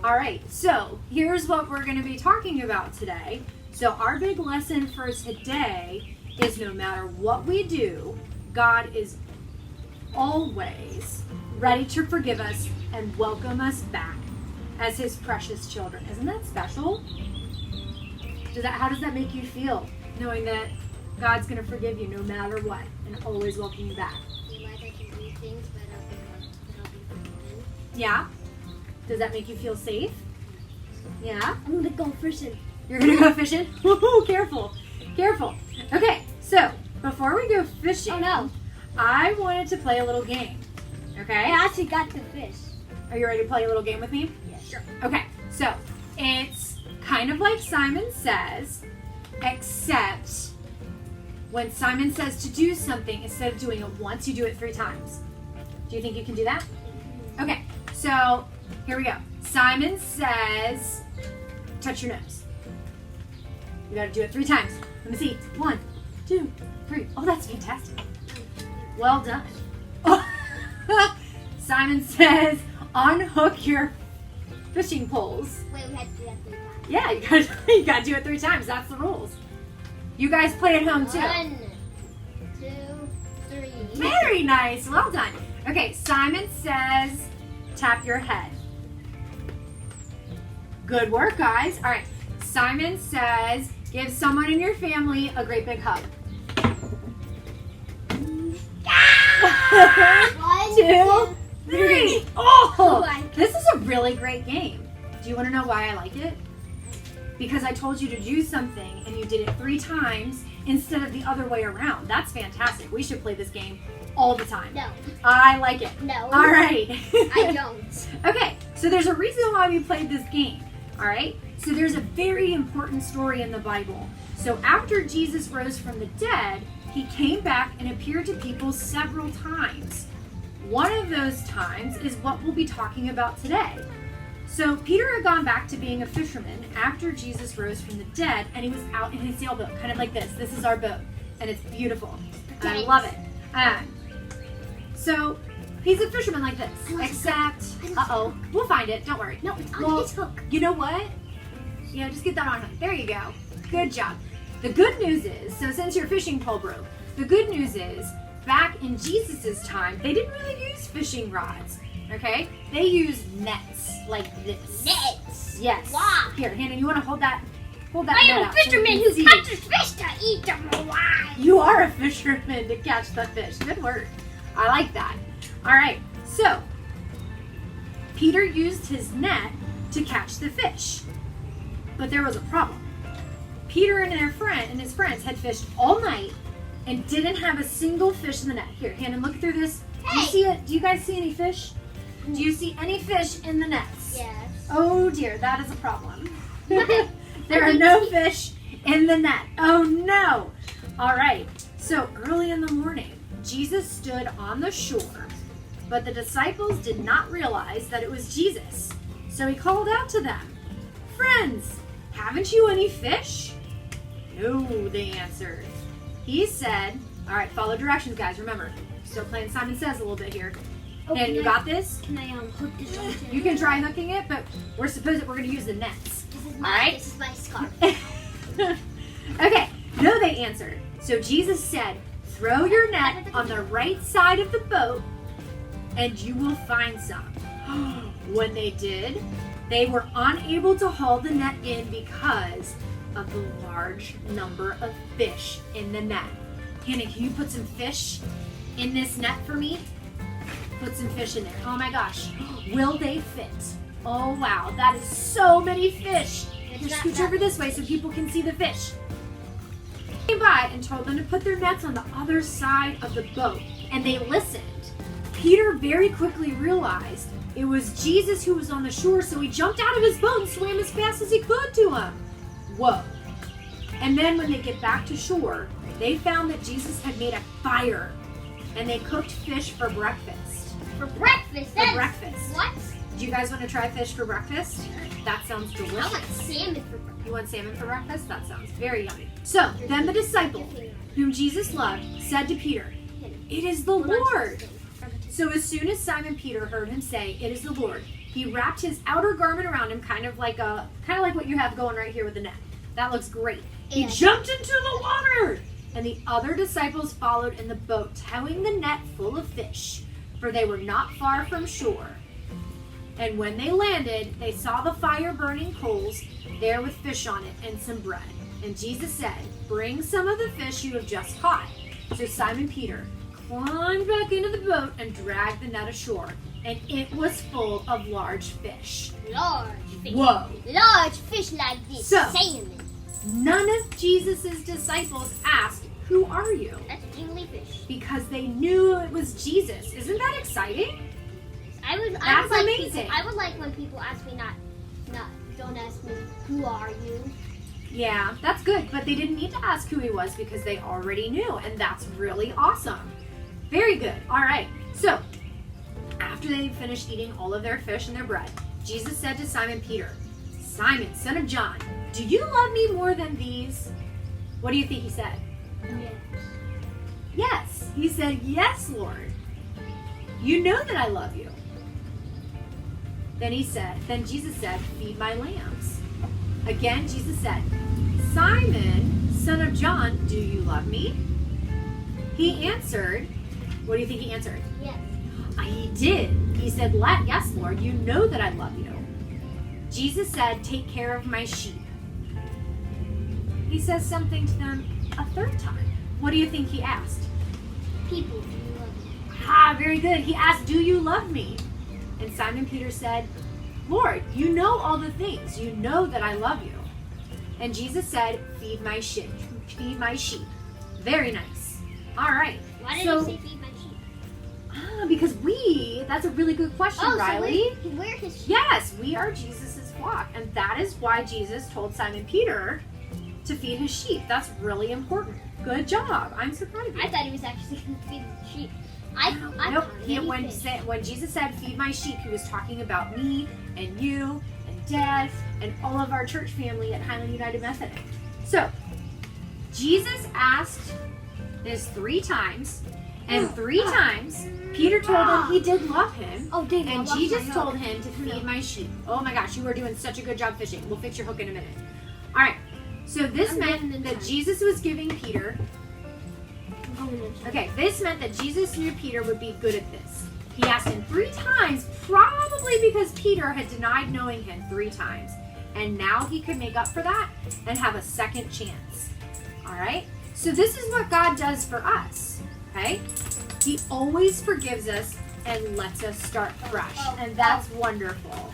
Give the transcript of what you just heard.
All right, so here's what we're going to be talking about today. So our big lesson for today is no matter what we do, God is always ready to forgive us and welcome us back as his precious children. Isn't that special? How does that make you feel, knowing that God's going to forgive you no matter what and always welcome you back? Realize I can do things, but I'll be forgiven. Yeah? Does that make you feel safe? Yeah? I'm gonna go fishing. You're going to go fishing? Woo-hoo, careful. Careful. Okay, so before we go fishing, Oh no! I wanted to play a little game. Okay? I actually got the fish. Are you ready to play a little game with me? Yeah, sure. Okay, so it's kind of like Simon Says, except when Simon says to do something, instead of doing it once, you do it 3 times. Do you think you can do that? Okay, so here we go. Simon says, touch your nose. You gotta do it 3 times. Let me see. 1, 2, 3. Oh, that's fantastic. Well done. Simon says, unhook your fishing poles. Wait, we had to do that 3 times. Yeah, you gotta do it 3 times. That's the rules. You guys play at home too. 1, 2, 3. Very nice. Well done. Okay, Simon says, tap your head. Good work, guys. All right. Simon says, give someone in your family a great big hug. 1, 2, 3. Oh, my this is a really great game. Do you want to know why I like it? Because I told you to do something and you did it 3 times instead of the other way around. That's fantastic. We should play this game all the time. No. I like it. No. All right. I don't. Okay, so there's a reason why we played this game. All right? So there's a very important story in the Bible. So after Jesus rose from the dead, he came back and appeared to people several times. One of those times is what we'll be talking about today. So Peter had gone back to being a fisherman after Jesus rose from the dead, and he was out in his sailboat, kind of like this. This is our boat, and it's beautiful. I love it. So he's a fisherman like this, except, we'll find it. Don't worry. No, it's on Well, his hook. You know what? Yeah, just get that on hook. There you go. Good job. The good news is, so since your fishing pole broke, the good news is, back in Jesus' time, they didn't really use fishing rods, okay? They used nets like this. Nets. Yes. Wow. Here, Hannah, you want to hold that I net am a out so we fisherman can who see. catches fish to eat them alive. You are a fisherman to catch the fish. Good work. I like that. All right. So, Peter used his net to catch the fish. But there was a problem. Peter and his friends had fished all night and didn't have a single fish in the net. Here, Hannon, look through this. Do you see it? Do you guys see any fish? Do you see any fish in the nets? Yes. Oh dear, that is a problem. There are no fish in the net. Oh no. All right. So early in the morning, Jesus stood on the shore, but the disciples did not realize that it was Jesus. So he called out to them, "Friends, haven't you any fish?" "No," they answered. He said, all right, follow directions, guys. Remember, still playing Simon Says a little bit here. And you got this? Can I hook this onto You can try hooking it, but we're going to use the nets. This is All my, right. This is my scarf. Okay, no, they answered. So Jesus said, throw your net on the right side of the boat and you will find some. When they did, they were unable to haul the net in because of the large number of fish in the net. Hannah, can you put some fish in this net for me? Put some fish in there. Oh my gosh. Will they fit? Oh wow, that is so many fish. Here, scooch over this way so people can see the fish. Came by and told them to put their nets on the other side of the boat, and they listened. Peter very quickly realized it was Jesus who was on the shore, so he jumped out of his boat and swam as fast as he could to him. Whoa. And then when they get back to shore, they found that Jesus had made a fire, and they cooked fish for breakfast. For breakfast? For breakfast. What? Do you guys want to try fish for breakfast? That sounds I want delicious. salmon for breakfast. You want salmon for breakfast? That sounds very yummy. So then the disciple, whom Jesus loved, said to Peter, "It is the Lord." So as soon as Simon Peter heard him say, "It is the Lord," He wrapped his outer garment around him, kind of like what you have going right here with the net. That looks great. He jumped into the water, and the other disciples followed in the boat, towing the net full of fish, for they were not far from shore. And when they landed, they saw the fire burning coals there with fish on it and some bread. And Jesus said, "Bring some of the fish you have just caught." So Simon Peter climbed back into the boat and dragged the net ashore, and it was full of large fish. Large fish. Whoa. Large fish like this. So- Salmon. None of Jesus' disciples asked, "Who are you?" That's jingly fish. Because they knew it was Jesus. Isn't that exciting? I would That's like amazing. People, I would like when people ask me don't ask me, who are you? Yeah, that's good. But they didn't need to ask who he was because they already knew. And that's really awesome. Very good. All right. So, after they finished eating all of their fish and their bread, Jesus said to Simon Peter, "Simon, son of John, do you love me more than these?" What do you think he said? Yes. Yes. He said, "Yes, Lord. You know that I love you." Then Jesus said, "Feed my lambs." Again, Jesus said, "Simon, son of John, do you love me?" He answered, what do you think he answered? Yes. He did. He said, "Yes, Lord, you know that I love you." Jesus said, "Take care of my sheep." He says something to them a third time. What do you think he asked? People, do you love me? Ah, very good. He asked, "Do you love me?" And Simon Peter said, "Lord, you know all the things. You know that I love you." And Jesus said, "Feed my sheep. Feed my sheep." Very nice. All right. Why did he say feed my sheep? Because that's a really good question, Riley. So we're his sheep. Yes, we are Jesus' flock. And that is why Jesus told Simon Peter to feed his sheep. That's really important. Good job. I'm so proud of you. I thought he was actually going to feed the sheep. Nope. When Jesus said, "Feed my sheep," he was talking about me and you and Dad and all of our church family at Highland United Methodist. So, Jesus asked this 3 times, and 3 times Peter told him he did love him. Oh, dang, and Jesus told him to feed my sheep. Oh my gosh, you are doing such a good job fishing. We'll fix your hook in a minute. All right. So this meant that Jesus was giving Peter. Okay, this meant that Jesus knew Peter would be good at this. He asked him 3 times, probably because Peter had denied knowing him 3 times. And now he could make up for that and have a second chance. All right? So this is what God does for us. Okay? He always forgives us and lets us start fresh. And that's wonderful.